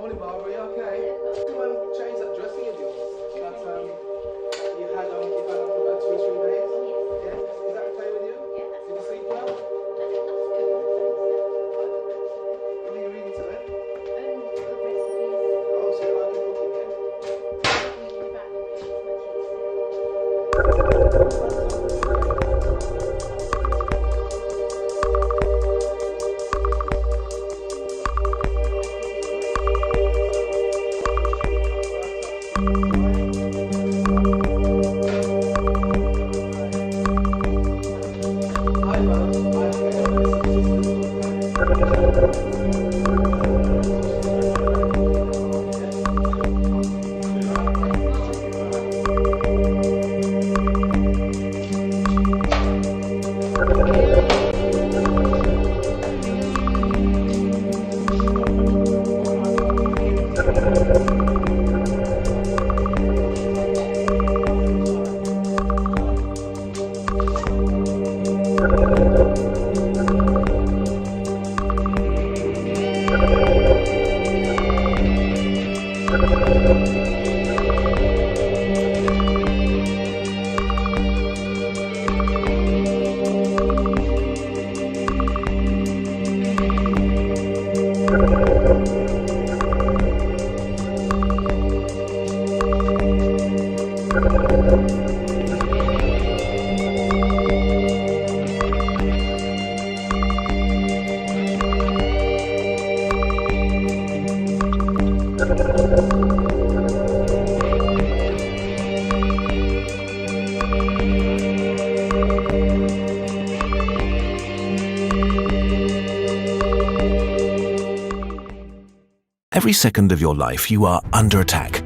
Morning, Barbara. You okay? To change that dressing of yours that you've had on for about 2 or 3 days. Yeah. Is that okay with you? Yeah. Did you sleep well? What are you reading today? Good recipes. Oh, so you like your cooking, yeah? Reading about the Every second of your life, you are under attack.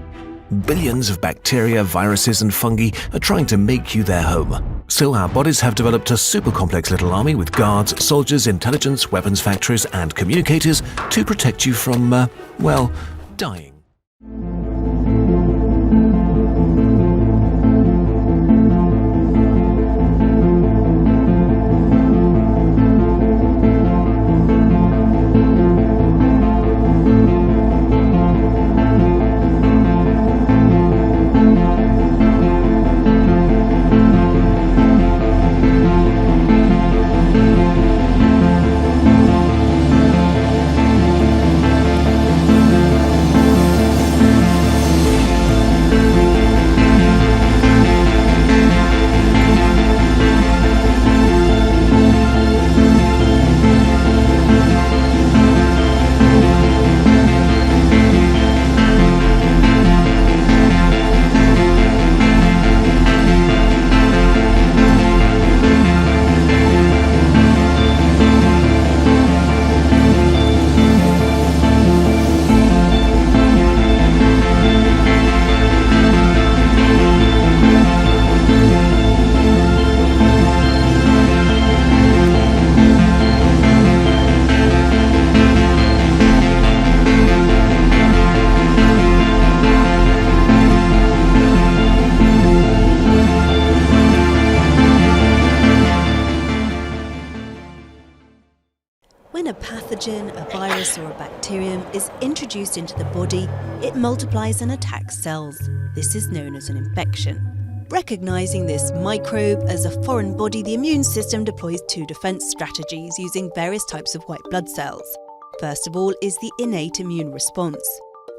Billions of bacteria, viruses and fungi are trying to make you their home. Still, our bodies have developed a super complex little army with guards, soldiers, intelligence, weapons factories and communicators to protect you from, well, dying. When a pathogen, a virus or a bacterium is introduced into the body, it multiplies and attacks cells. This is known as an infection. Recognising this microbe as a foreign body, the immune system deploys two defence strategies using various types of white blood cells. First of all is the innate immune response.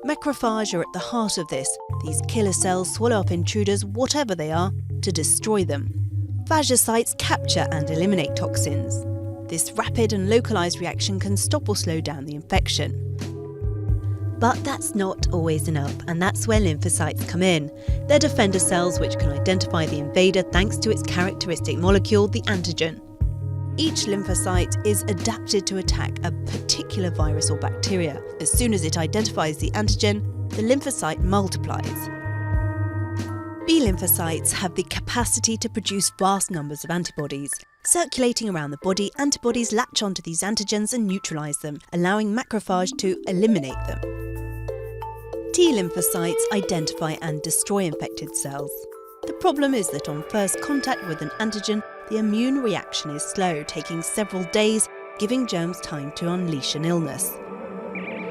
Macrophages are at the heart of this. These killer cells swallow up intruders, whatever they are, to destroy them. Phagocytes capture and eliminate toxins. This rapid and localised reaction can stop or slow down the infection. But that's not always enough, and that's where lymphocytes come in. They're defender cells which can identify the invader thanks to its characteristic molecule, the antigen. Each lymphocyte is adapted to attack a particular virus or bacteria. As soon as it identifies the antigen, the lymphocyte multiplies. B lymphocytes have the capacity to produce vast numbers of antibodies. Circulating around the body, antibodies latch onto these antigens and neutralise them, allowing macrophage to eliminate them. T lymphocytes identify and destroy infected cells. The problem is that on first contact with an antigen, the immune reaction is slow, taking several days, giving germs time to unleash an illness.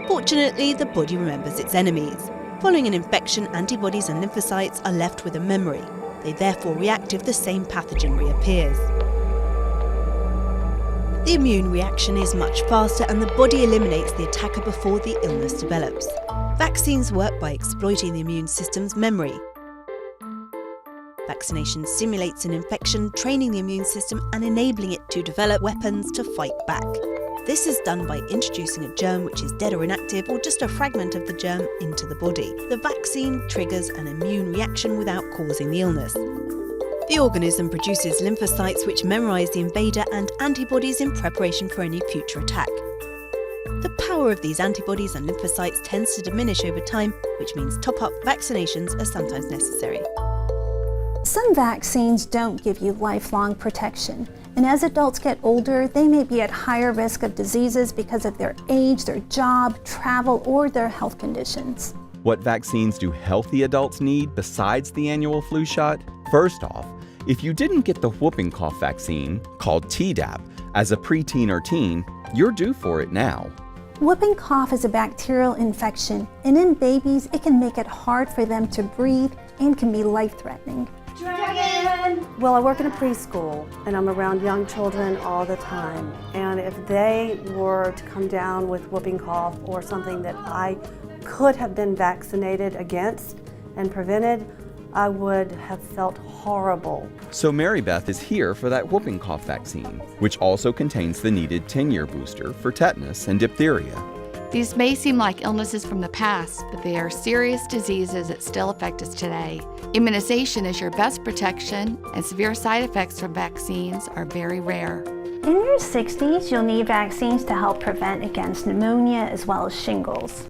Fortunately, the body remembers its enemies. Following an infection, antibodies and lymphocytes are left with a memory. They therefore react if the same pathogen reappears. The immune reaction is much faster and the body eliminates the attacker before the illness develops. Vaccines work by exploiting the immune system's memory. Vaccination simulates an infection, training the immune system and enabling it to develop weapons to fight back. This is done by introducing a germ which is dead or inactive, or just a fragment of the germ, into the body. The vaccine triggers an immune reaction without causing the illness. The organism produces lymphocytes which memorize the invader and antibodies in preparation for any future attack. The power of these antibodies and lymphocytes tends to diminish over time, which means top-up vaccinations are sometimes necessary. Some vaccines don't give you lifelong protection, and as adults get older, they may be at higher risk of diseases because of their age, their job, travel, or their health conditions. What vaccines do healthy adults need besides the annual flu shot? First off, if you didn't get the whooping cough vaccine, called Tdap, as a preteen or teen, you're due for it now. Whooping cough is a bacterial infection, and in babies, it can make it hard for them to breathe and can be life-threatening. Well, I work in a preschool and I'm around young children all the time. And if they were to come down with whooping cough or something that I could have been vaccinated against and prevented, I would have felt horrible. So Mary Beth is here for that whooping cough vaccine, which also contains the needed 10-year booster for tetanus and diphtheria. These may seem like illnesses from the past, but they are serious diseases that still affect us today. Immunization is your best protection, and severe side effects from vaccines are very rare. In your 60s, you'll need vaccines to help prevent against pneumonia as well as shingles.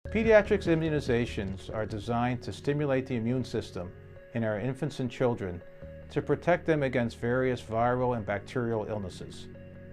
Pediatrics immunizations are designed to stimulate the immune system in our infants and children to protect them against various viral and bacterial illnesses.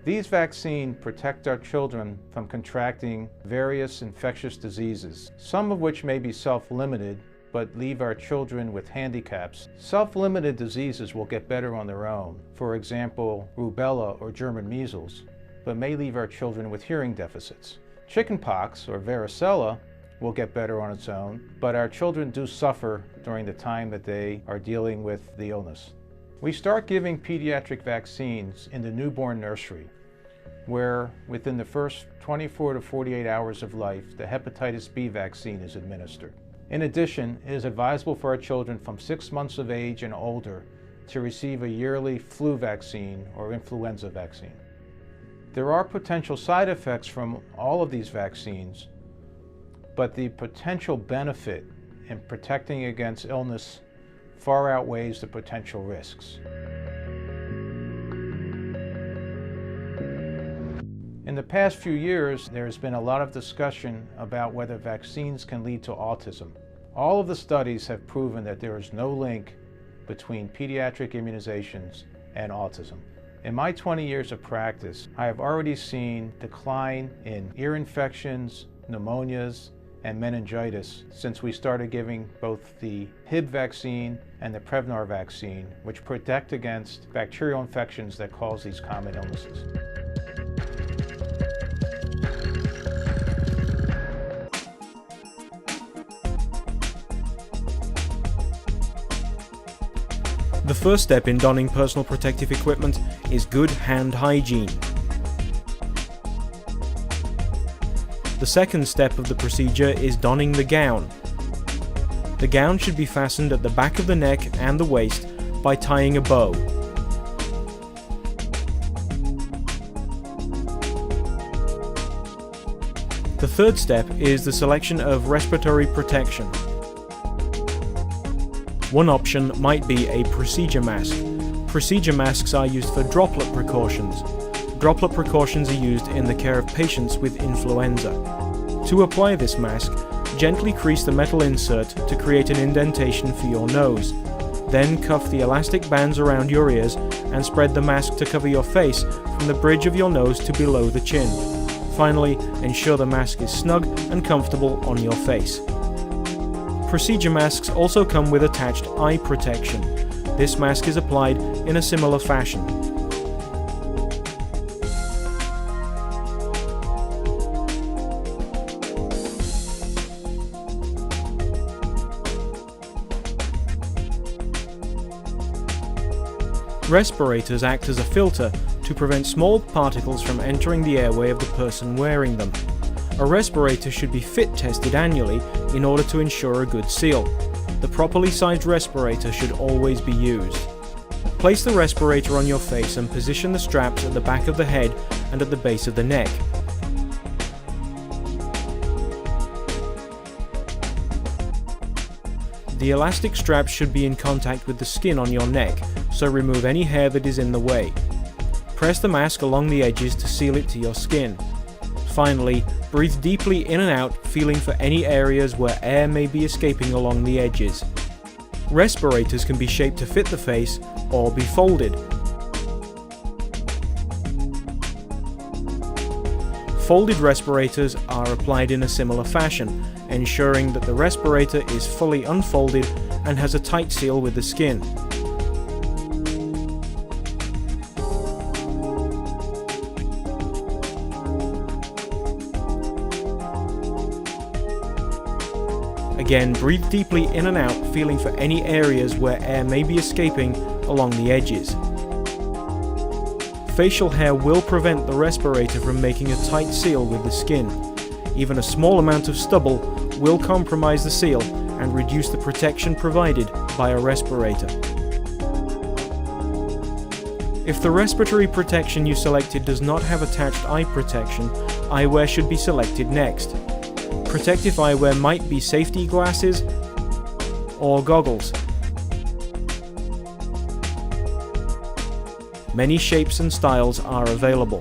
These vaccines protect our children from contracting various infectious diseases, some of which may be self-limited but leave our children with handicaps. Self-limited diseases will get better on their own, for example, rubella or German measles, but may leave our children with hearing deficits. Chickenpox or varicella will get better on its own, but our children do suffer during the time that they are dealing with the illness. We start giving pediatric vaccines in the newborn nursery, where within the first 24 to 48 hours of life, the hepatitis B vaccine is administered. In addition, it is advisable for our children from 6 months of age and older to receive a yearly flu vaccine or influenza vaccine. There are potential side effects from all of these vaccines, but the potential benefit in protecting against illness far outweighs the potential risks. In the past few years, there has been a lot of discussion about whether vaccines can lead to autism. All of the studies have proven that there is no link between pediatric immunizations and autism. In my 20 years of practice, I have already seen decline in ear infections, pneumonias, and meningitis since we started giving both the Hib vaccine and the Prevnar vaccine, which protect against bacterial infections that cause these common illnesses. The first step in donning personal protective equipment is good hand hygiene. The second step of the procedure is donning the gown. The gown should be fastened at the back of the neck and the waist by tying a bow. The third step is the selection of respiratory protection. One option might be a procedure mask. Procedure masks are used for droplet precautions. Droplet precautions are used in the care of patients with influenza. To apply this mask, gently crease the metal insert to create an indentation for your nose. Then cuff the elastic bands around your ears and spread the mask to cover your face from the bridge of your nose to below the chin. Finally, ensure the mask is snug and comfortable on your face. Procedure masks also come with attached eye protection. This mask is applied in a similar fashion. Respirators act as a filter to prevent small particles from entering the airway of the person wearing them. A respirator should be fit tested annually in order to ensure a good seal. The properly sized respirator should always be used. Place the respirator on your face and position the straps at the back of the head and at the base of the neck. The elastic straps should be in contact with the skin on your neck, so remove any hair that is in the way. Press the mask along the edges to seal it to your skin. Finally, breathe deeply in and out, feeling for any areas where air may be escaping along the edges. Respirators can be shaped to fit the face or be folded. Folded respirators are applied in a similar fashion, ensuring that the respirator is fully unfolded and has a tight seal with the skin. Again, breathe deeply in and out, feeling for any areas where air may be escaping along the edges. Facial hair will prevent the respirator from making a tight seal with the skin. Even a small amount of stubble will compromise the seal and reduce the protection provided by a respirator. If the respiratory protection you selected does not have attached eye protection, eyewear should be selected next. Protective eyewear might be safety glasses or goggles. Many shapes and styles are available.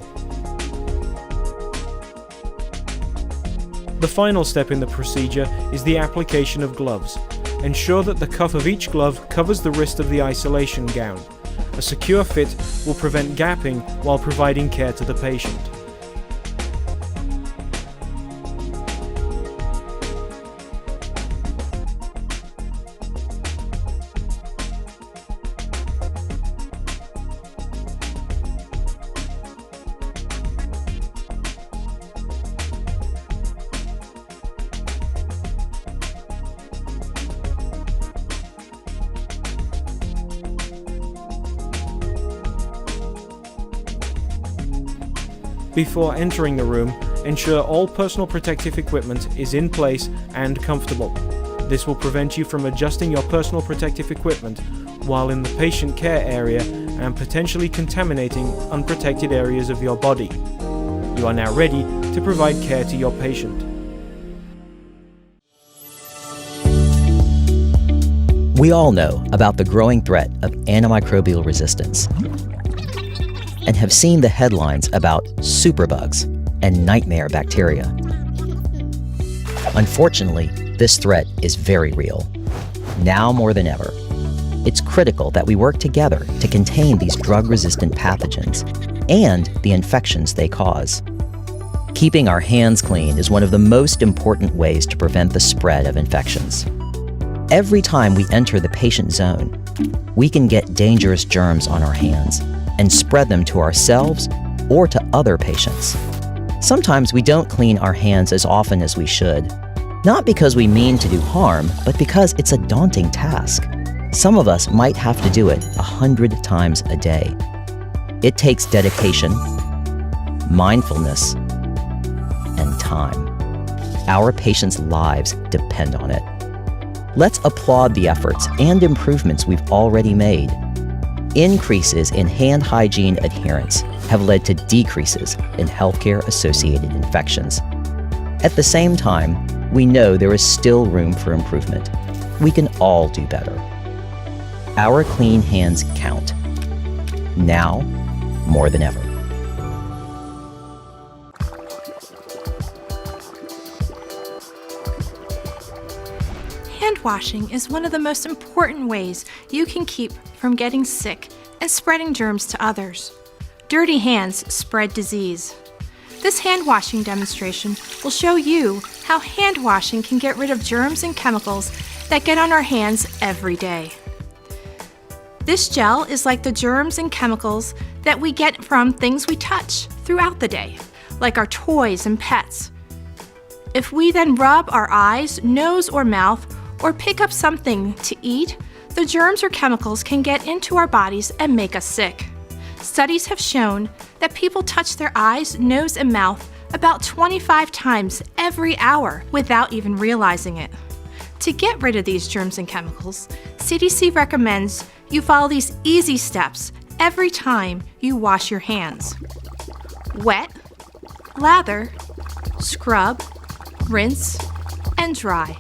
The final step in the procedure is the application of gloves. Ensure that the cuff of each glove covers the wrist of the isolation gown. A secure fit will prevent gapping while providing care to the patient. Before entering the room, ensure all personal protective equipment is in place and comfortable. This will prevent you from adjusting your personal protective equipment while in the patient care area and potentially contaminating unprotected areas of your body. You are now ready to provide care to your patient. We all know about the growing threat of antimicrobial resistance and have seen the headlines about superbugs and nightmare bacteria. Unfortunately, this threat is very real. Now more than ever, it's critical that we work together to contain these drug-resistant pathogens and the infections they cause. Keeping our hands clean is one of the most important ways to prevent the spread of infections. Every time we enter the patient zone, we can get dangerous germs on our hands and spread them to ourselves or to other patients. Sometimes we don't clean our hands as often as we should, not because we mean to do harm, but because it's a daunting task. Some of us might have to do it 100 times a day. It takes dedication, mindfulness, and time. Our patients' lives depend on it. Let's applaud the efforts and improvements we've already made. Increases in hand hygiene adherence have led to decreases in healthcare-associated infections. At the same time, we know there is still room for improvement. We can all do better. Our clean hands count. Now, more than ever. Hand washing is one of the most important ways you can keep from getting sick and spreading germs to others. Dirty hands spread disease. This hand washing demonstration will show you how hand washing can get rid of germs and chemicals that get on our hands every day. This gel is like the germs and chemicals that we get from things we touch throughout the day, like our toys and pets. If we then rub our eyes, nose, or mouth, or pick up something to eat, The germs or chemicals can get into our bodies and make us sick. Studies have shown that people touch their eyes, nose, and mouth about 25 times every hour without even realizing it. To get rid of these germs and chemicals, CDC recommends you follow these easy steps every time you wash your hands. Wet, lather, scrub, rinse, and dry.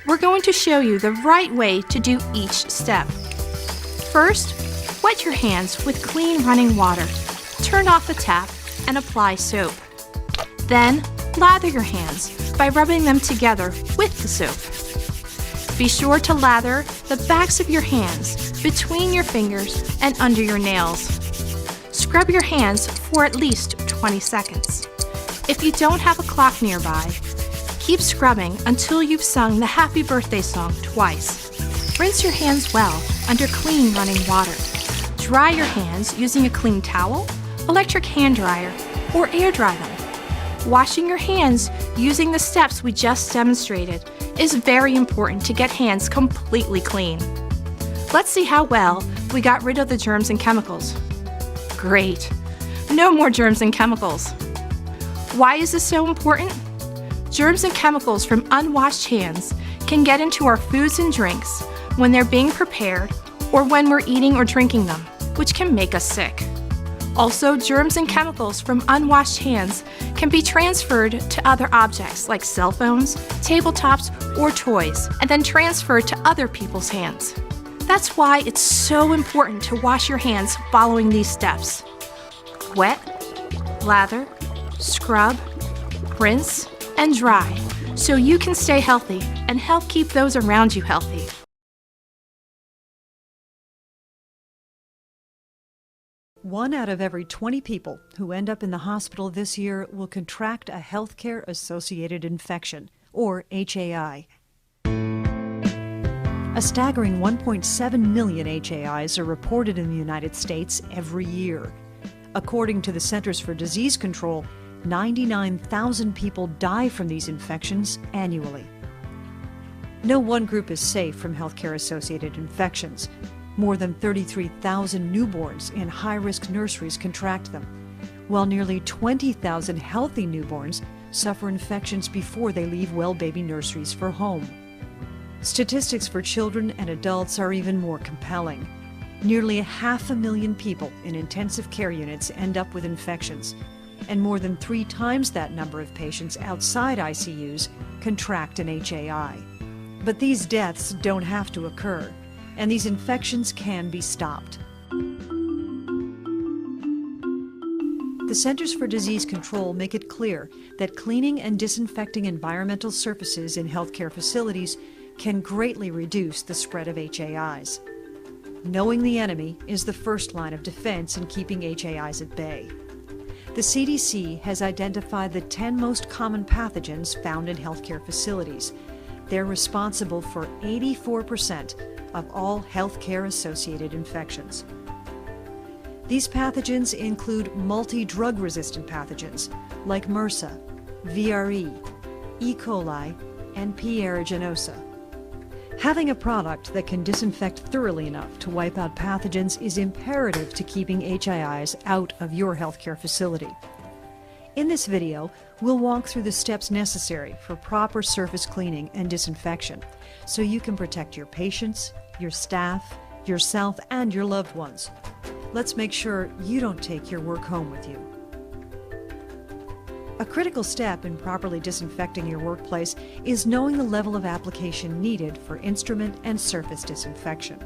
We're going to show you the right way to do each step. First, wet your hands with clean running water. Turn off the tap and apply soap. Then, lather your hands by rubbing them together with the soap. Be sure to lather the backs of your hands, between your fingers, and under your nails. Scrub your hands for at least 20 seconds. If you don't have a clock nearby, keep scrubbing until you've sung the happy birthday song twice. Rinse your hands well under clean running water. Dry your hands using a clean towel, electric hand dryer, or air dry them. Washing your hands using the steps we just demonstrated is very important to get hands completely clean. Let's see how well we got rid of the germs and chemicals. Great! No more germs and chemicals. Why is this so important? Germs and chemicals from unwashed hands can get into our foods and drinks when they're being prepared or when we're eating or drinking them, which can make us sick. Also, germs and chemicals from unwashed hands can be transferred to other objects like cell phones, tabletops, or toys, and then transferred to other people's hands. That's why it's so important to wash your hands following these steps. Wet, lather, scrub, rinse, and dry, so you can stay healthy and help keep those around you healthy. One out of every 20 people who end up in the hospital this year will contract a healthcare-associated infection, or HAI. A staggering 1.7 million HAIs are reported in the United States every year. According to the Centers for Disease Control, 99,000 people die from these infections annually. No one group is safe from healthcare-associated infections. More than 33,000 newborns in high-risk nurseries contract them, while nearly 20,000 healthy newborns suffer infections before they leave well-baby nurseries for home. Statistics for children and adults are even more compelling. Nearly 500,000 people in intensive care units end up with infections, and more than 3 times that number of patients outside ICUs contract an HAI. But these deaths don't have to occur, and these infections can be stopped. The Centers for Disease Control make it clear that cleaning and disinfecting environmental surfaces in healthcare facilities can greatly reduce the spread of HAIs. Knowing the enemy is the first line of defense in keeping HAIs at bay. The CDC has identified the 10 most common pathogens found in healthcare facilities. They're responsible for 84% of all healthcare-associated infections. These pathogens include multi-drug resistant pathogens like MRSA, VRE, E. coli, and P. aeruginosa. Having a product that can disinfect thoroughly enough to wipe out pathogens is imperative to keeping HAIs out of your healthcare facility. In this video, we'll walk through the steps necessary for proper surface cleaning and disinfection so you can protect your patients, your staff, yourself, and your loved ones. Let's make sure you don't take your work home with you. A critical step in properly disinfecting your workplace is knowing the level of application needed for instrument and surface disinfection.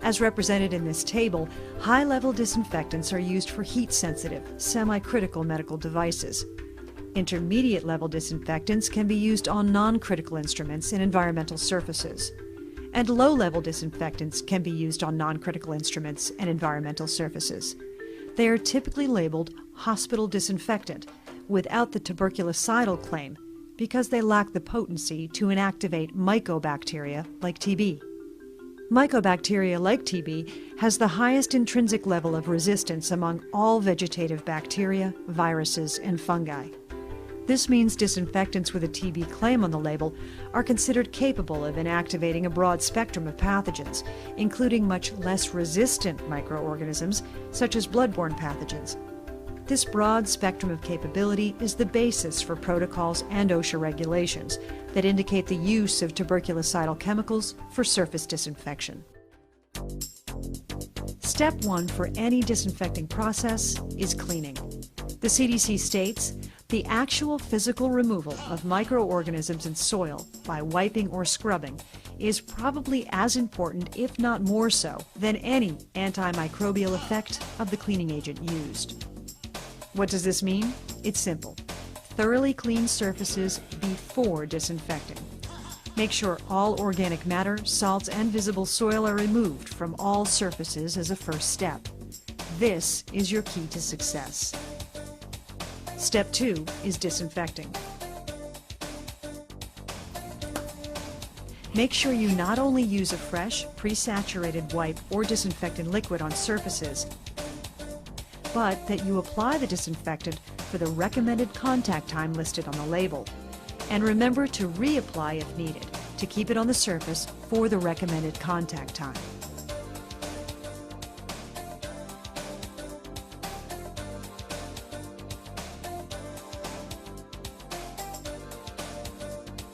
As represented in this table, high-level disinfectants are used for heat-sensitive, semi-critical medical devices. Intermediate-level disinfectants can be used on non-critical instruments and environmental surfaces. And low-level disinfectants can be used on non-critical instruments and environmental surfaces. They are typically labeled hospital disinfectant without the tuberculocidal claim because they lack the potency to inactivate mycobacteria like TB. Mycobacteria like TB has the highest intrinsic level of resistance among all vegetative bacteria, viruses, and fungi. This means disinfectants with a TB claim on the label are considered capable of inactivating a broad spectrum of pathogens, including much less resistant microorganisms, such as bloodborne pathogens. This broad spectrum of capability is the basis for protocols and OSHA regulations that indicate the use of tuberculocidal chemicals for surface disinfection. Step 1 for any disinfecting process is cleaning. The CDC states, the actual physical removal of microorganisms in soil by wiping or scrubbing is probably as important, if not more so, than any antimicrobial effect of the cleaning agent used. What does this mean? It's simple. Thoroughly clean surfaces before disinfecting. Make sure all organic matter, salts, and visible soil are removed from all surfaces as a first step. This is your key to success. Step 2 is disinfecting. Make sure you not only use a fresh, pre-saturated wipe or disinfectant liquid on surfaces, but that you apply the disinfectant for the recommended contact time listed on the label. And remember to reapply if needed, to keep it on the surface for the recommended contact time.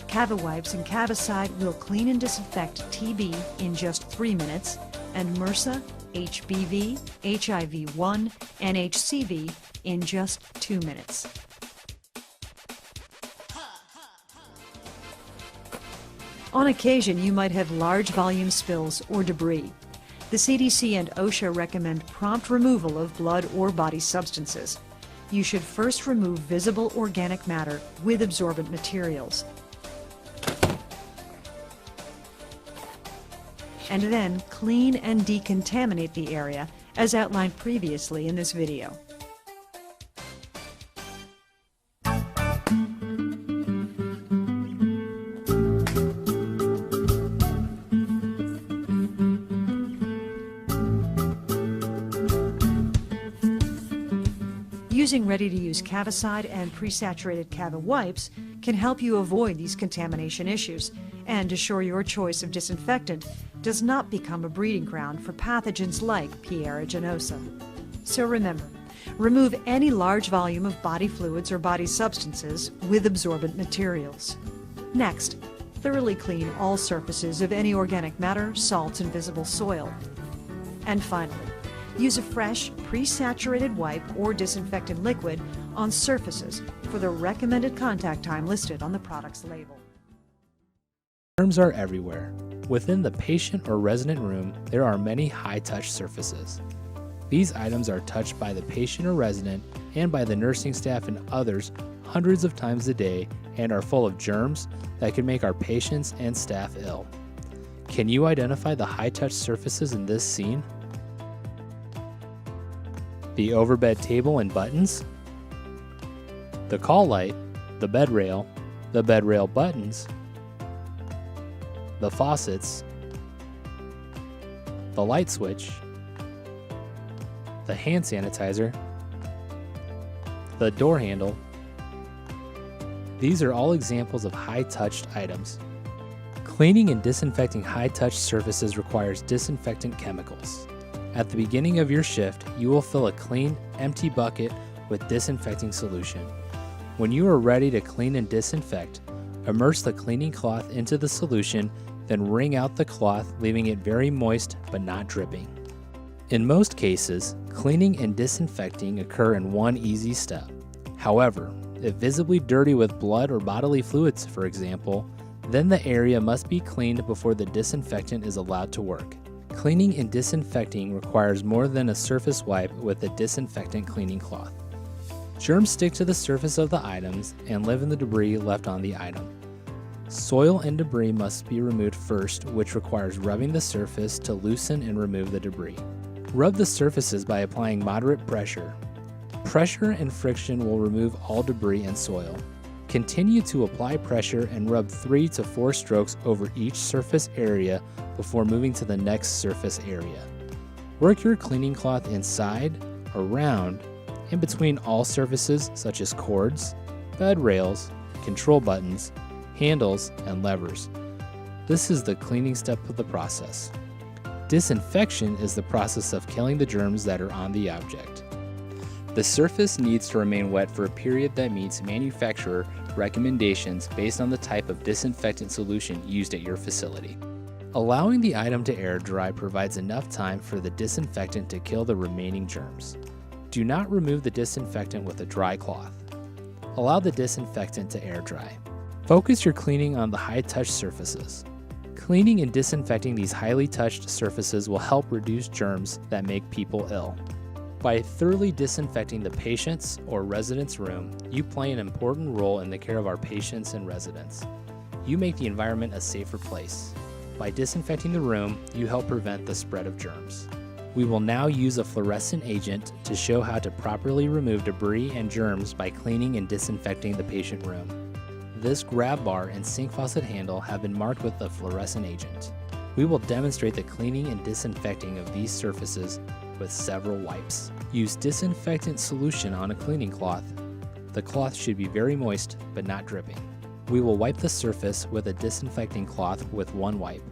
CaviWipes and CaviCide will clean and disinfect TB in just 3 minutes, and MRSA, HBV, HIV-1, and HCV in just 2 minutes. On occasion, you might have large volume spills or debris. The CDC and OSHA recommend prompt removal of blood or body substances. You should first remove visible organic matter with absorbent materials, and then clean and decontaminate the area, as outlined previously in this video. Using ready-to-use CaviCide and pre-saturated CaviWipes can help you avoid these contamination issues and assure your choice of disinfectant does not become a breeding ground for pathogens like P. aeruginosa. So remember, remove any large volume of body fluids or body substances with absorbent materials. Next, thoroughly clean all surfaces of any organic matter, salts, and visible soil. And finally, use a fresh, pre-saturated wipe or disinfectant liquid on surfaces for the recommended contact time listed on the product's label. Germs are everywhere. Within the patient or resident room, there are many high-touch surfaces. These items are touched by the patient or resident and by the nursing staff and others hundreds of times a day and are full of germs that can make our patients and staff ill. Can you identify the high-touch surfaces in this scene? The overbed table and buttons, the call light, the bed rail buttons, the faucets, the light switch, the hand sanitizer, the door handle. These are all examples of high-touched items. Cleaning and disinfecting high-touch surfaces requires disinfectant chemicals. At the beginning of your shift, you will fill a clean, empty bucket with disinfecting solution. When you are ready to clean and disinfect, immerse the cleaning cloth into the solution, then wring out the cloth, leaving it very moist but not dripping. In most cases, cleaning and disinfecting occur in one easy step. However, if visibly dirty with blood or bodily fluids, for example, then the area must be cleaned before the disinfectant is allowed to work. Cleaning and disinfecting requires more than a surface wipe with a disinfectant cleaning cloth. Germs stick to the surface of the items and live in the debris left on the item. Soil and debris must be removed first, which requires rubbing the surface to loosen and remove the debris. Rub the surfaces by applying moderate pressure. Pressure and friction will remove all debris and soil. Continue to apply pressure and rub 3 to 4 strokes over each surface area before moving to the next surface area. Work your cleaning cloth inside, around, in between all surfaces such as cords, touchpad rails, control buttons, handles, and levers. This is the cleaning step of the process. Disinfection is the process of killing the germs that are on the object. The surface needs to remain wet for a period that meets manufacturer recommendations based on the type of disinfectant solution used at your facility. Allowing the item to air dry provides enough time for the disinfectant to kill the remaining germs. Do not remove the disinfectant with a dry cloth. Allow the disinfectant to air dry. Focus your cleaning on the high-touch surfaces. Cleaning and disinfecting these highly touched surfaces will help reduce germs that make people ill. By thoroughly disinfecting the patient's or resident's room, you play an important role in the care of our patients and residents. You make the environment a safer place. By disinfecting the room, you help prevent the spread of germs. We will now use a fluorescent agent to show how to properly remove debris and germs by cleaning and disinfecting the patient room. This grab bar and sink faucet handle have been marked with the fluorescent agent. We will demonstrate the cleaning and disinfecting of these surfaces with several wipes. Use disinfectant solution on a cleaning cloth. The cloth should be very moist but not dripping. We will wipe the surface with a disinfecting cloth with one wipe.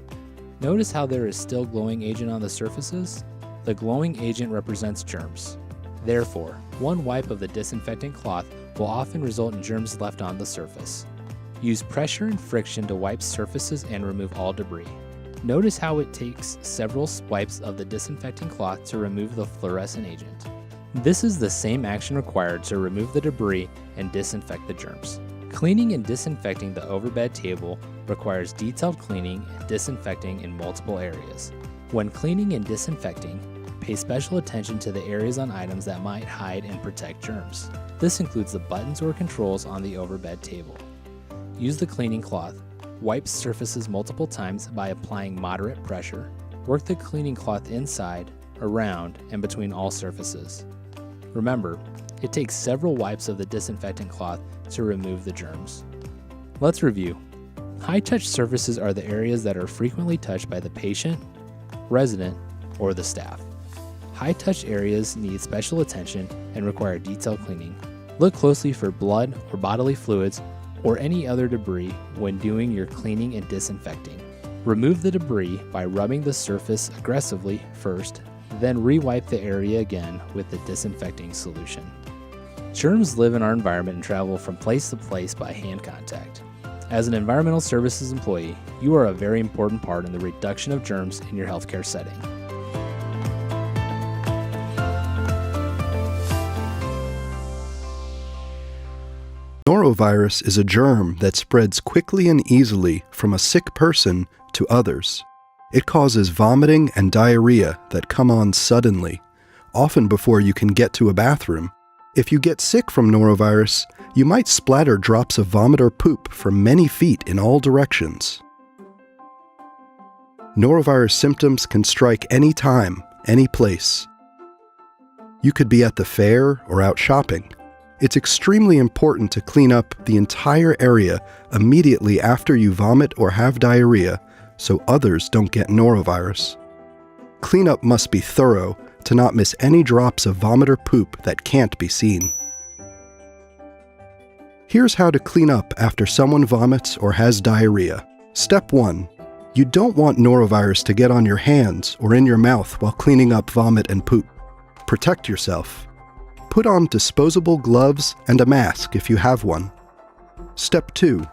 Notice how there is still glowing agent on the surfaces? The glowing agent represents germs. Therefore, one wipe of the disinfectant cloth will often result in germs left on the surface. Use pressure and friction to wipe surfaces and remove all debris. Notice how it takes several wipes of the disinfecting cloth to remove the fluorescent agent. This is the same action required to remove the debris and disinfect the germs. Cleaning and disinfecting the overbed table requires detailed cleaning and disinfecting in multiple areas. When cleaning and disinfecting, pay special attention to the areas on items that might hide and protect germs. This includes the buttons or controls on the overbed table. Use the cleaning cloth. Wipe surfaces multiple times by applying moderate pressure. Work the cleaning cloth inside, around, and between all surfaces. Remember, it takes several wipes of the disinfectant cloth to remove the germs. Let's review. High-touch surfaces are the areas that are frequently touched by the patient, resident, or the staff. High-touch areas need special attention and require detailed cleaning. Look closely for blood or bodily fluids or any other debris when doing your cleaning and disinfecting. Remove the debris by rubbing the surface aggressively first, then re-wipe the area again with the disinfecting solution. Germs live in our environment and travel from place to place by hand contact. As an environmental services employee, you are a very important part in the reduction of germs in your healthcare setting. Norovirus is a germ that spreads quickly and easily from a sick person to others. It causes vomiting and diarrhea that come on suddenly, often before you can get to a bathroom. If you get sick from norovirus, you might splatter drops of vomit or poop from many feet in all directions. Norovirus symptoms can strike any time, any place. You could be at the fair or out shopping. It's extremely important to clean up the entire area immediately after you vomit or have diarrhea so others don't get norovirus. Cleanup must be thorough to not miss any drops of vomit or poop that can't be seen. Here's how to clean up after someone vomits or has diarrhea. Step 1. You don't want norovirus to get on your hands or in your mouth while cleaning up vomit and poop. Protect yourself. Put on disposable gloves and a mask if you have one. Step 2.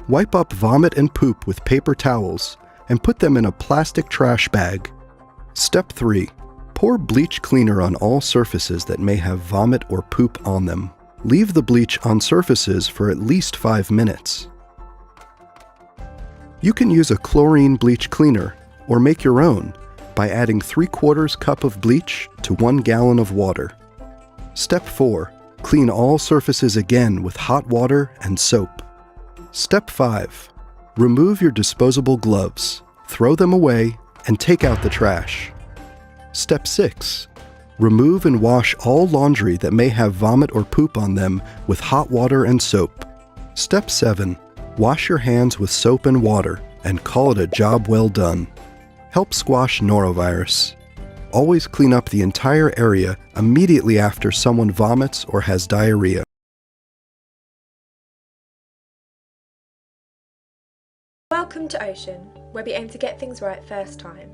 Wipe up vomit and poop with paper towels and put them in a plastic trash bag. Step 3. Pour bleach cleaner on all surfaces that may have vomit or poop on them. Leave the bleach on surfaces for at least 5 minutes. You can use a chlorine bleach cleaner or make your own by adding 3/4 cup of bleach to 1 gallon of water. Step 4. Clean all surfaces again with hot water and soap. Step 5. Remove your disposable gloves, throw them away, and take out the trash. Step 6. Remove and wash all laundry that may have vomit or poop on them with hot water and soap. Step 7. Wash your hands with soap and water and call it a job well done. Help squash norovirus. Always clean up the entire area immediately after someone vomits or has diarrhea. Welcome to Ocean, where we aim to get things right first time.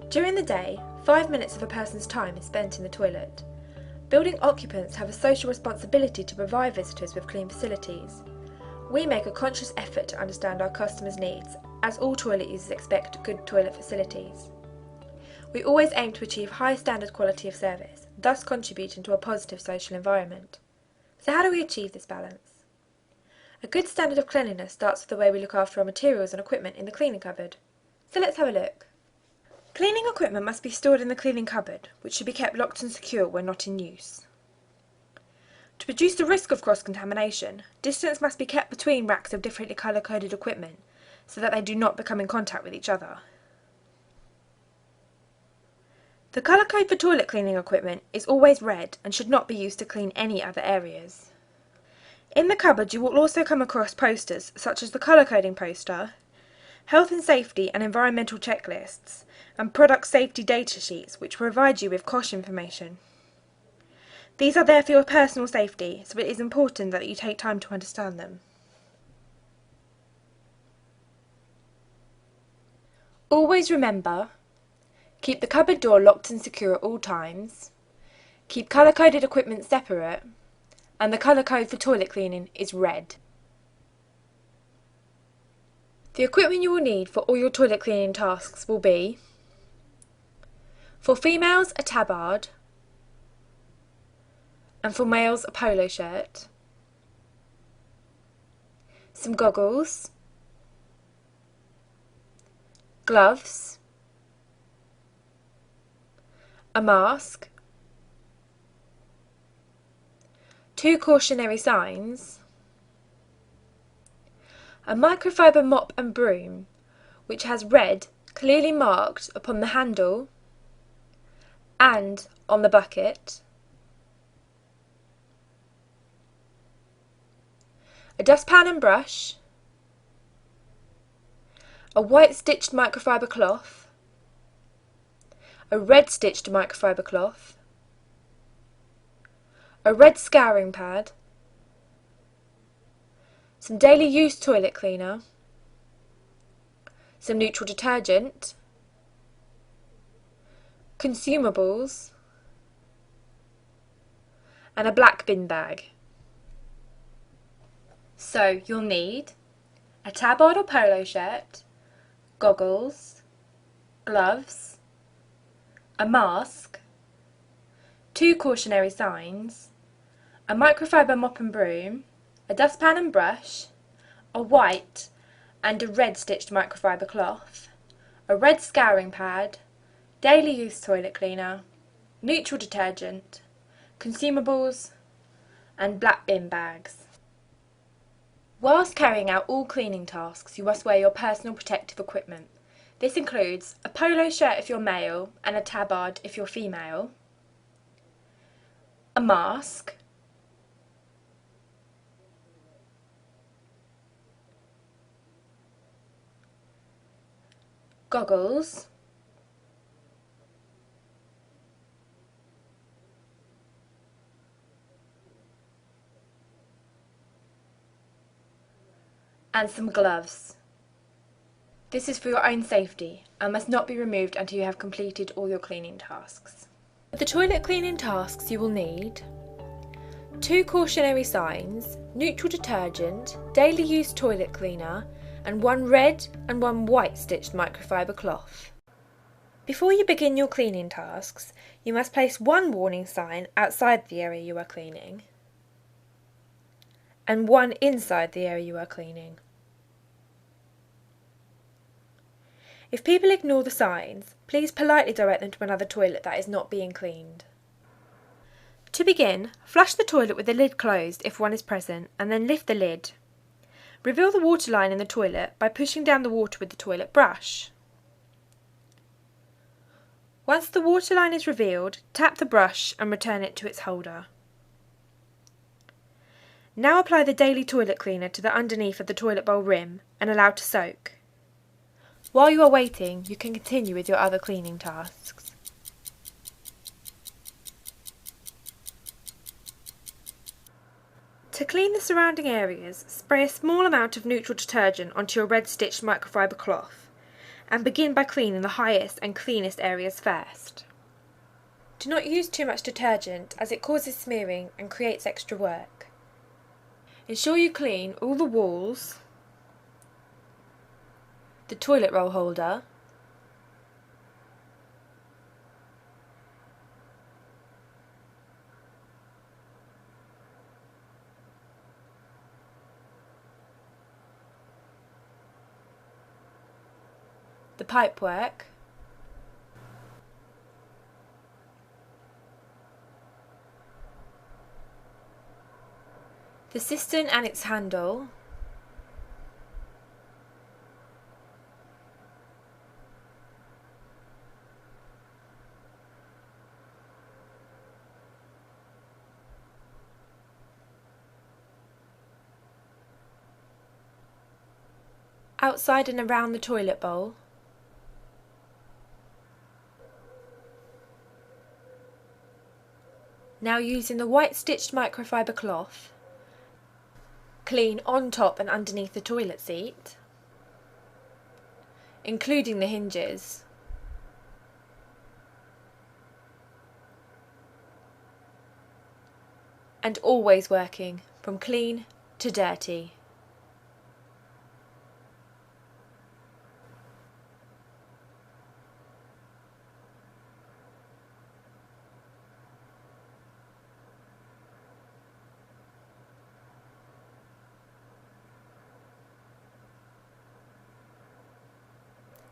During the day, 5 minutes of a person's time is spent in the toilet. Building occupants have a social responsibility to provide visitors with clean facilities. We make a conscious effort to understand our customers' needs, as all toilet users expect good toilet facilities. We always aim to achieve high standard quality of service, thus contributing to a positive social environment. So how do we achieve this balance? A good standard of cleanliness starts with the way we look after our materials and equipment in the cleaning cupboard. So let's have a look. Cleaning equipment must be stored in the cleaning cupboard, which should be kept locked and secure when not in use. To reduce the risk of cross-contamination, distance must be kept between racks of differently colour-coded equipment so that they do not become in contact with each other. The colour code for toilet cleaning equipment is always red and should not be used to clean any other areas. In the cupboard you will also come across posters such as the colour coding poster, health and safety and environmental checklists, and product safety data sheets which provide you with COSH information. These are there for your personal safety, so it is important that you take time to understand them. Always remember, keep the cupboard door locked and secure at all times, keep colour-coded equipment separate, and the colour code for toilet cleaning is red. The equipment you will need for all your toilet cleaning tasks will be: for females, a tabard, and for males, a polo shirt, some goggles, gloves, a mask, 2 cautionary signs, a microfiber mop and broom which has red clearly marked upon the handle and on the bucket, a dustpan and brush, a white stitched microfiber cloth, a red stitched microfiber cloth, a red scouring pad, some daily use toilet cleaner, some neutral detergent, consumables, and a black bin bag. So you'll need a tabard or polo shirt, goggles, gloves, a mask, 2 cautionary signs, a microfiber mop and broom, a dustpan and brush, a white and a red stitched microfiber cloth, a red scouring pad, daily use toilet cleaner, neutral detergent, consumables, and black bin bags. Whilst carrying out all cleaning tasks, you must wear your personal protective equipment. This includes a polo shirt if you're male and a tabard if you're female, a mask, goggles, and some gloves. This is for your own safety and must not be removed until you have completed all your cleaning tasks. For the toilet cleaning tasks you will need 2 cautionary signs, neutral detergent, daily use toilet cleaner, and 1 red and 1 white stitched microfiber cloth. Before you begin your cleaning tasks, you must place 1 warning sign outside the area you are cleaning and 1 inside the area you are cleaning. If people ignore the signs, please politely direct them to another toilet that is not being cleaned. To begin, flush the toilet with the lid closed if one is present, and then lift the lid. Reveal the water line in the toilet by pushing down the water with the toilet brush. Once the water line is revealed, tap the brush and return it to its holder. Now apply the daily toilet cleaner to the underneath of the toilet bowl rim and allow to soak. While you are waiting, you can continue with your other cleaning tasks. To clean the surrounding areas, spray a small amount of neutral detergent onto your red stitched microfiber cloth and begin by cleaning the highest and cleanest areas first. Do not use too much detergent as it causes smearing and creates extra work. Ensure you clean all the walls, the toilet roll holder, the pipework, the cistern and its handle, outside and around the toilet bowl, now using the white stitched microfiber cloth, clean on top and underneath the toilet seat, including the hinges, and always working from clean to dirty.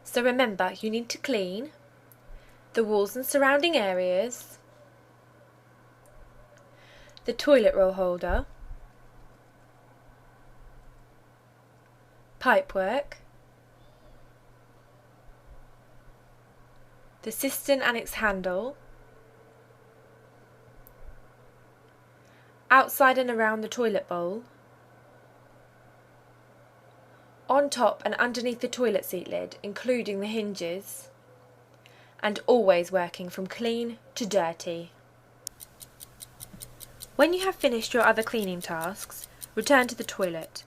So remember, you need to clean the walls and surrounding areas, the toilet roll holder, pipework, the cistern and its handle, outside and around the toilet bowl, on top and underneath the toilet seat lid, including the hinges, and always working from clean to dirty. When you have finished your other cleaning tasks, return to the toilet.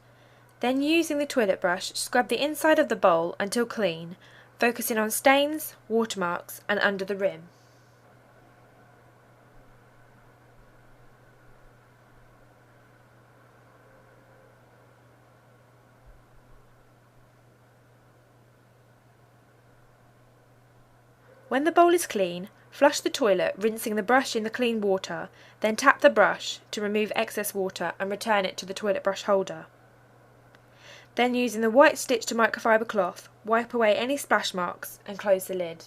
Then using the toilet brush, scrub the inside of the bowl until clean, focusing on stains, watermarks and under the rim. When the bowl is clean, flush the toilet, rinsing the brush in the clean water, then tap the brush to remove excess water and return it to the toilet brush holder. Then using the white stitched microfiber cloth, wipe away any splash marks and close the lid.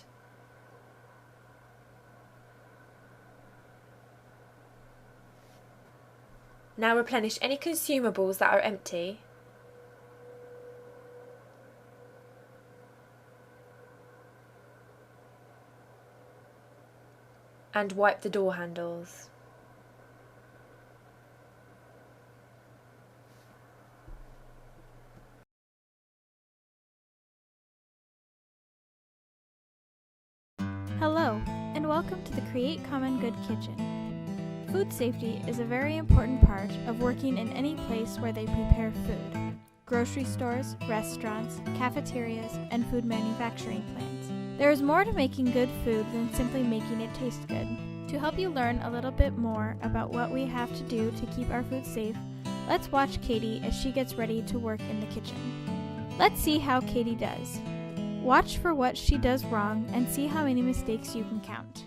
Now replenish any consumables that are empty and wipe the door handles. Hello, and welcome to the Create Common Good Kitchen. Food safety is a very important part of working in any place where they prepare food. Grocery stores, restaurants, cafeterias, and food manufacturing plants. There is more to making good food than simply making it taste good. To help you learn a little bit more about what we have to do to keep our food safe, let's watch Katie as she gets ready to work in the kitchen. Let's see how Katie does. Watch for what she does wrong and see how many mistakes you can count.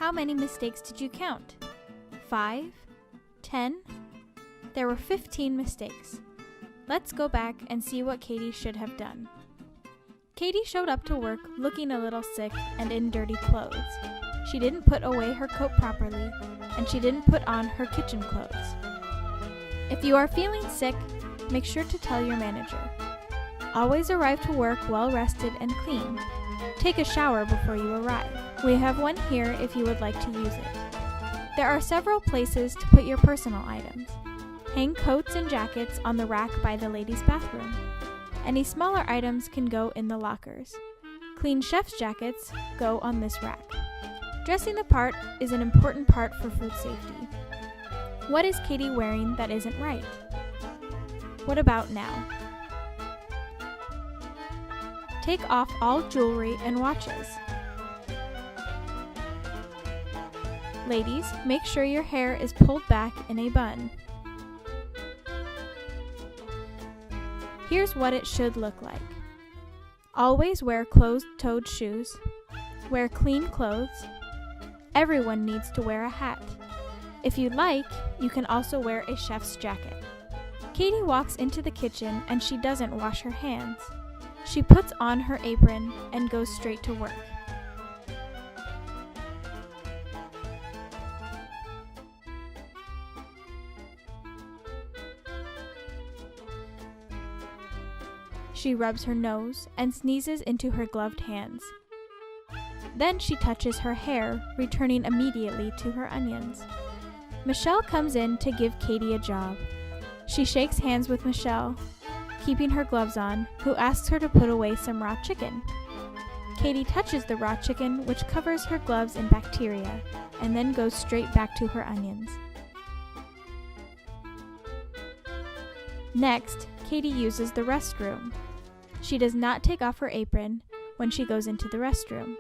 How many mistakes did you count? 5? 10? There were 15 mistakes. Let's go back and see what Katie should have done. Katie showed up to work looking a little sick and in dirty clothes. She didn't put away her coat properly, and she didn't put on her kitchen clothes. If you are feeling sick, make sure to tell your manager. Always arrive to work well rested and clean. Take a shower before you arrive. We have one here if you would like to use it. There are several places to put your personal items. Hang coats and jackets on the rack by the ladies' bathroom. Any smaller items can go in the lockers. Clean chef's jackets go on this rack. Dressing the part is an important part for food safety. What is Katie wearing that isn't right? What about now? Take off all jewelry and watches. Ladies, make sure your hair is pulled back in a bun. Here's what it should look like. Always wear closed-toed shoes. Wear clean clothes. Everyone needs to wear a hat. If you'd like, you can also wear a chef's jacket. Katie walks into the kitchen and she doesn't wash her hands. She puts on her apron and goes straight to work. She rubs her nose and sneezes into her gloved hands. Then she touches her hair, returning immediately to her onions. Michelle comes in to give Katie a job. She shakes hands with Michelle, keeping her gloves on, who asks her to put away some raw chicken. Katie touches the raw chicken, which covers her gloves in bacteria, and then goes straight back to her onions. Next, Katie uses the restroom. She does not take off her apron when she goes into the restroom.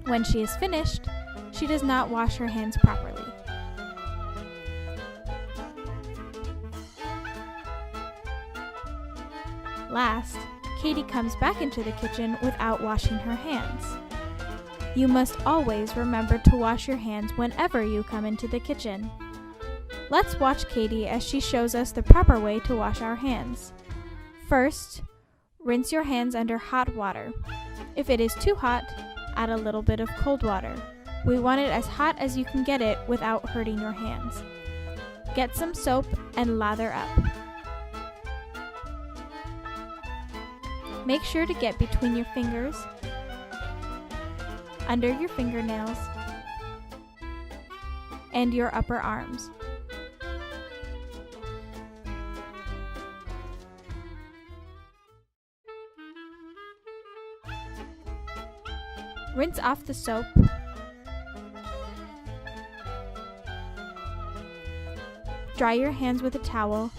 When she is finished, she does not wash her hands properly. Last, Katie comes back into the kitchen without washing her hands. You must always remember to wash your hands whenever you come into the kitchen. Let's watch Katie as she shows us the proper way to wash our hands. First, rinse your hands under hot water. If it is too hot, add a little bit of cold water. We want it as hot as you can get it without hurting your hands. Get some soap and lather up. Make sure to get between your fingers, under your fingernails, and your upper arms. Rinse off the soap. Dry your hands with a towel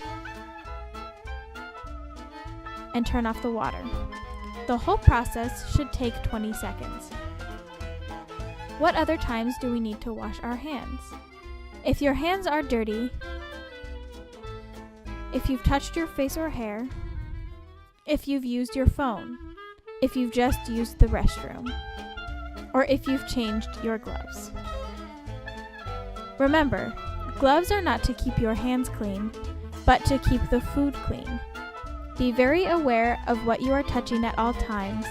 and turn off the water. The whole process should take 20 seconds. What other times do we need to wash our hands? If your hands are dirty, if you've touched your face or hair, if you've used your phone, if you've just used the restroom, or if you've changed your gloves. Remember, gloves are not to keep your hands clean, but to keep the food clean. Be very aware of what you are touching at all times.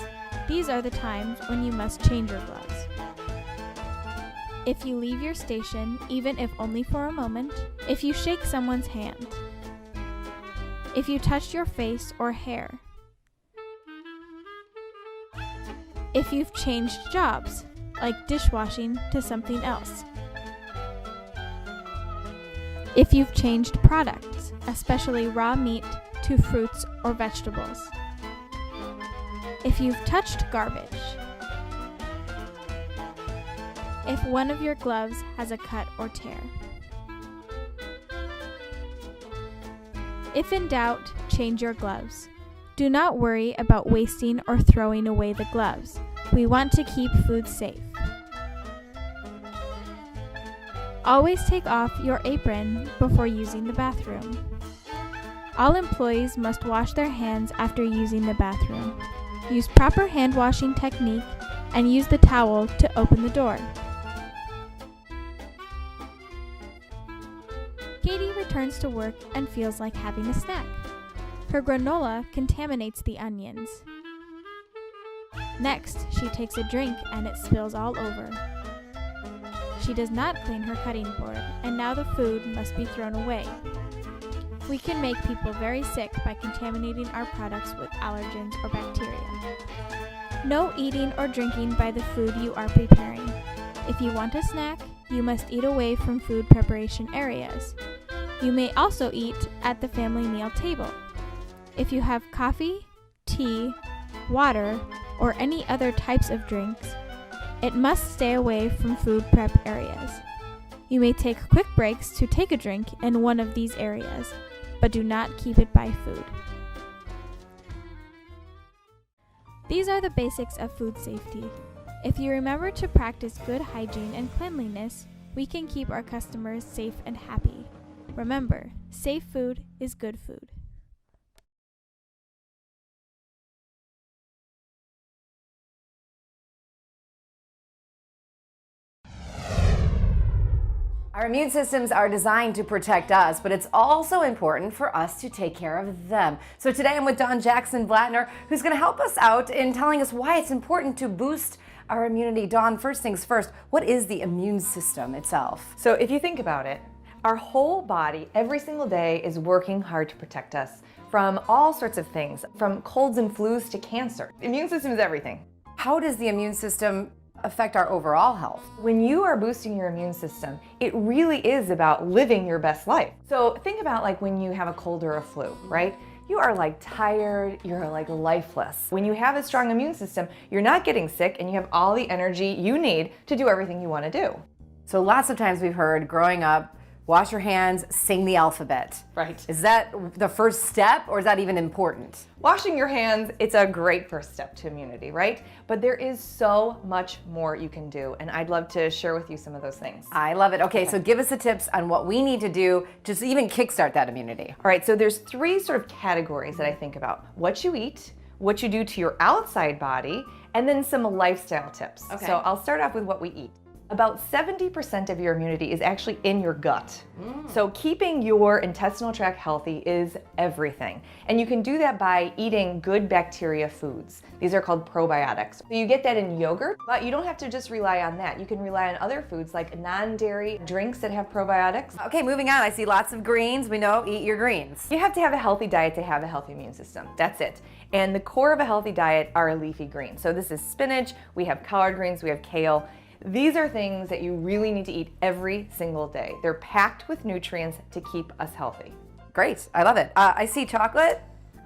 These are the times when you must change your gloves. If you leave your station, even if only for a moment, if you shake someone's hand, if you touch your face or hair, if you've changed jobs, like dishwashing to something else, if you've changed products, especially raw meat, to fruits or vegetables, if you've touched garbage, if one of your gloves has a cut or tear. If in doubt, change your gloves. Do not worry about wasting or throwing away the gloves. We want to keep food safe. Always take off your apron before using the bathroom. All employees must wash their hands after using the bathroom. Use proper hand washing technique and use the towel to open the door. Katie returns to work and feels like having a snack. Her granola contaminates the onions. Next, she takes a drink and it spills all over. She does not clean her cutting board, and now the food must be thrown away. We can make people very sick by contaminating our products with allergens or bacteria. No eating or drinking by the food you are preparing. If you want a snack, you must eat away from food preparation areas. You may also eat at the family meal table. If you have coffee, tea, water, or any other types of drinks, it must stay away from food prep areas. You may take quick breaks to take a drink in one of these areas, but do not keep it by food. These are the basics of food safety. If you remember to practice good hygiene and cleanliness, we can keep our customers safe and happy. Remember, safe food is good food. Our immune systems are designed to protect us, but it's also important for us to take care of them. So today I'm with Dawn Jackson Blattner, who's going to help us out in telling us why it's important to boost our immunity. Dawn, first things first, what is the immune system itself? So if you think about it, our whole body every single day is working hard to protect us from all sorts of things, from colds and flus to cancer. The immune system is everything. How does the immune system affect our overall health? When you are boosting your immune system, it really is about living your best life. So think about like when you have a cold or a flu, right? You are like tired, you're like lifeless. When you have a strong immune system, you're not getting sick and you have all the energy you need to do everything you want to do. So lots of times we've heard growing up, wash your hands, sing the alphabet. Right. Is that the first step, or is that even important? Washing your hands, it's a great first step to immunity, right? But there is so much more you can do, and I'd love to share with you some of those things. I love it. Okay, so give us the tips on what we need to do to even kickstart that immunity. All right, so there's three sort of categories that I think about. What you eat, what you do to your outside body, and then some lifestyle tips. Okay. So I'll start off with what we eat. About 70% of your immunity is actually in your gut. So keeping your intestinal tract healthy is everything. And you can do that by eating good bacteria foods. These are called probiotics. So you get that in yogurt, but you don't have to just rely on that. You can rely on other foods like non-dairy drinks that have probiotics. Okay, moving on. I see lots of greens. We know, eat your greens. You have to have a healthy diet to have a healthy immune system. That's it. And the core of a healthy diet are leafy greens. So this is spinach, we have collard greens, we have kale. These are things that you really need to eat every single day. They're packed with nutrients to keep us healthy. Great, I love it. I see chocolate.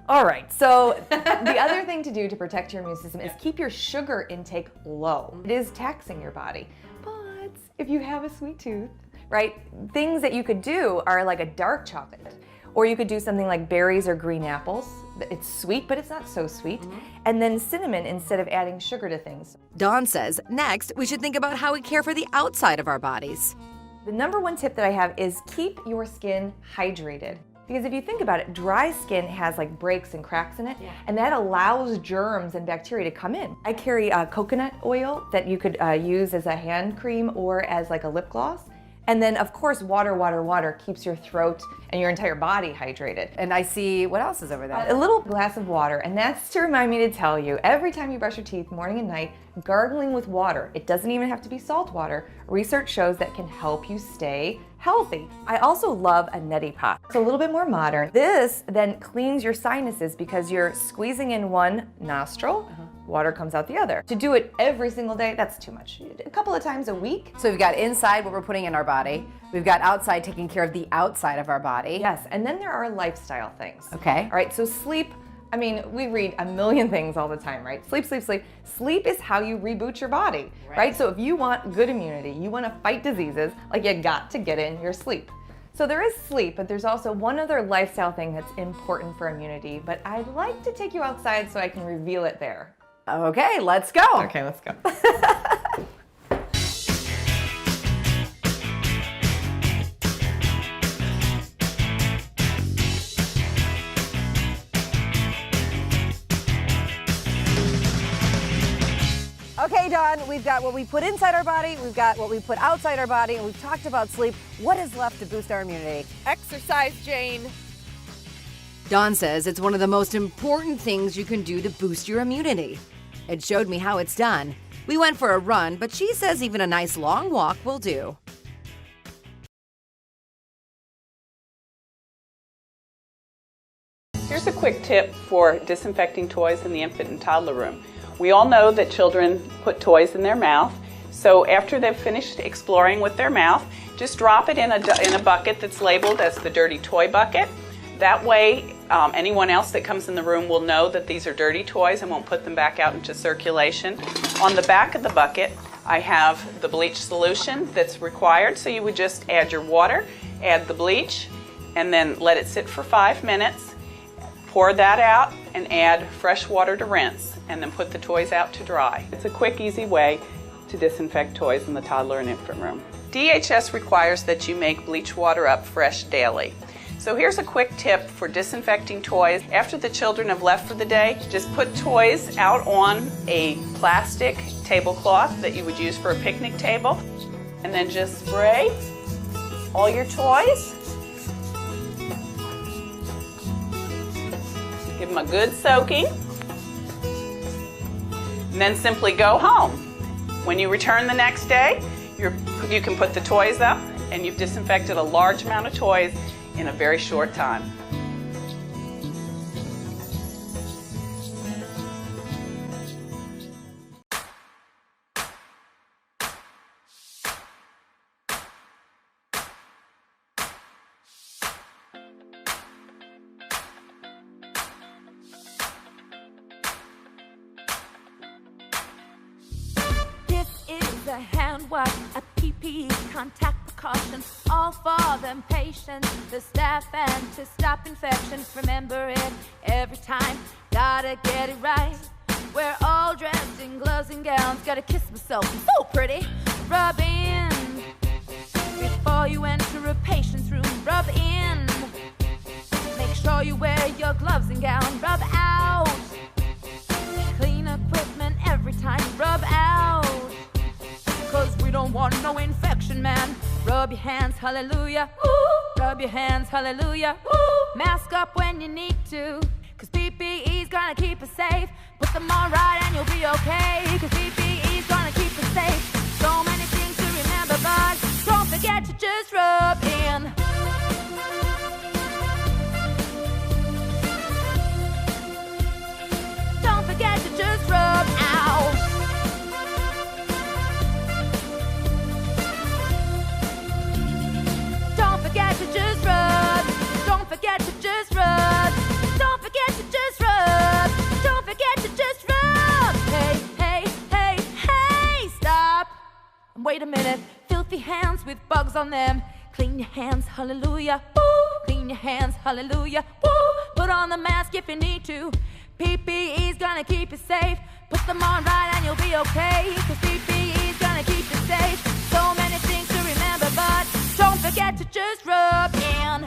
All right, so the other thing to do to protect your immune system is keep your sugar intake low. It is taxing your body, but if you have a sweet tooth, right, things that you could do are like a dark chocolate. Or you could do something like berries or green apples. It's sweet, but it's not so sweet. And then cinnamon instead of adding sugar to things. Dawn says, next, we should think about how we care for the outside of our bodies. The number one tip that I have is keep your skin hydrated. Because if you think about it, dry skin has like breaks and cracks in it, and that allows germs and bacteria to come in. I carry coconut oil that you could use as a hand cream or as like a lip gloss. And then, of course, water keeps your throat and your entire body hydrated. And I see, what else is over there? A little glass of water, and that's to remind me to tell you, every time you brush your teeth, morning and night, gargling with water. It doesn't even have to be salt water. Research shows that can help you stay healthy. I also love a neti pot. It's a little bit more modern. This then cleans your sinuses because you're squeezing in one nostril, water comes out the other. To do it every single day, that's too much. A couple of times a week. So we've got inside what we're putting in our body. We've got outside taking care of the outside of our body. Yes, and then there are lifestyle things. Okay. All right, so sleep. I mean, we read a million things all the time, right? Sleep, sleep, sleep. Sleep is how you reboot your body, right? So if you want good immunity, you want to fight diseases, like you got to get in your sleep. So there is sleep, but there's also one other lifestyle thing that's important for immunity, but I'd like to take you outside so I can reveal it there. Okay, let's go. Okay, let's go. Okay, done. We've got what we put inside our body, we've got what we put outside our body, and we've talked about sleep. What is left to boost our immunity? Exercise, Jane. Dawn says it's one of the most important things you can do to boost your immunity. It showed me how it's done. We went for a run, but she says even a nice long walk will do. Here's a quick tip for disinfecting toys in the infant and toddler room. We all know that children put toys in their mouth, so after they've finished exploring with their mouth, just drop it in a bucket that's labeled as the dirty toy bucket. That way, anyone else that comes in the room will know that these are dirty toys and won't put them back out into circulation. On the back of the bucket, I have the bleach solution that's required, so you would just add your water, add the bleach, and then let it sit for 5 minutes. Pour that out and add fresh water to rinse, and then put the toys out to dry. It's a quick, easy way to disinfect toys in the toddler and infant room. DHS requires that you make bleach water up fresh daily. So here's a quick tip for disinfecting toys. After the children have left for the day, just put toys out on a plastic tablecloth that you would use for a picnic table, and then just spray all your toys. Give them a good soaking, and then simply go home. When you return the next day, you can put the toys up, and you've disinfected a large amount of toys in a very short time. A hand wash, a PPE, contact precautions, all for them patients, the staff, and to stop infections. Remember it every time, gotta get it right. We're all dressed in gloves and gowns, gotta kiss myself, I'm so pretty. Rub in before you enter a patient's room. Rub in, make sure you wear your gloves and gown. Rub out, clean equipment every time. Rub out, 'cause we don't want no infection, man. Rub your hands, hallelujah. Woo! Rub your hands, hallelujah. Woo! Mask up when you need to, 'cause PPE's gonna keep us safe. Put them on right and you'll be okay, 'cause PPE's gonna keep us safe. So many things to remember, but don't forget to just rub in. Don't forget to just rub out. Don't forget to just rub. Don't forget to just rub. Don't forget to just rub. Don't forget to just rub. Hey, hey, hey, hey, stop. Wait a minute. Filthy hands with bugs on them. Clean your hands, hallelujah. Woo. Clean your hands, hallelujah. Woo. Put on the mask if you need to. PPE's gonna keep you safe. Put them on right and you'll be okay, 'cause PPE's gonna keep you safe. So many things to remember, but don't forget to just rub in.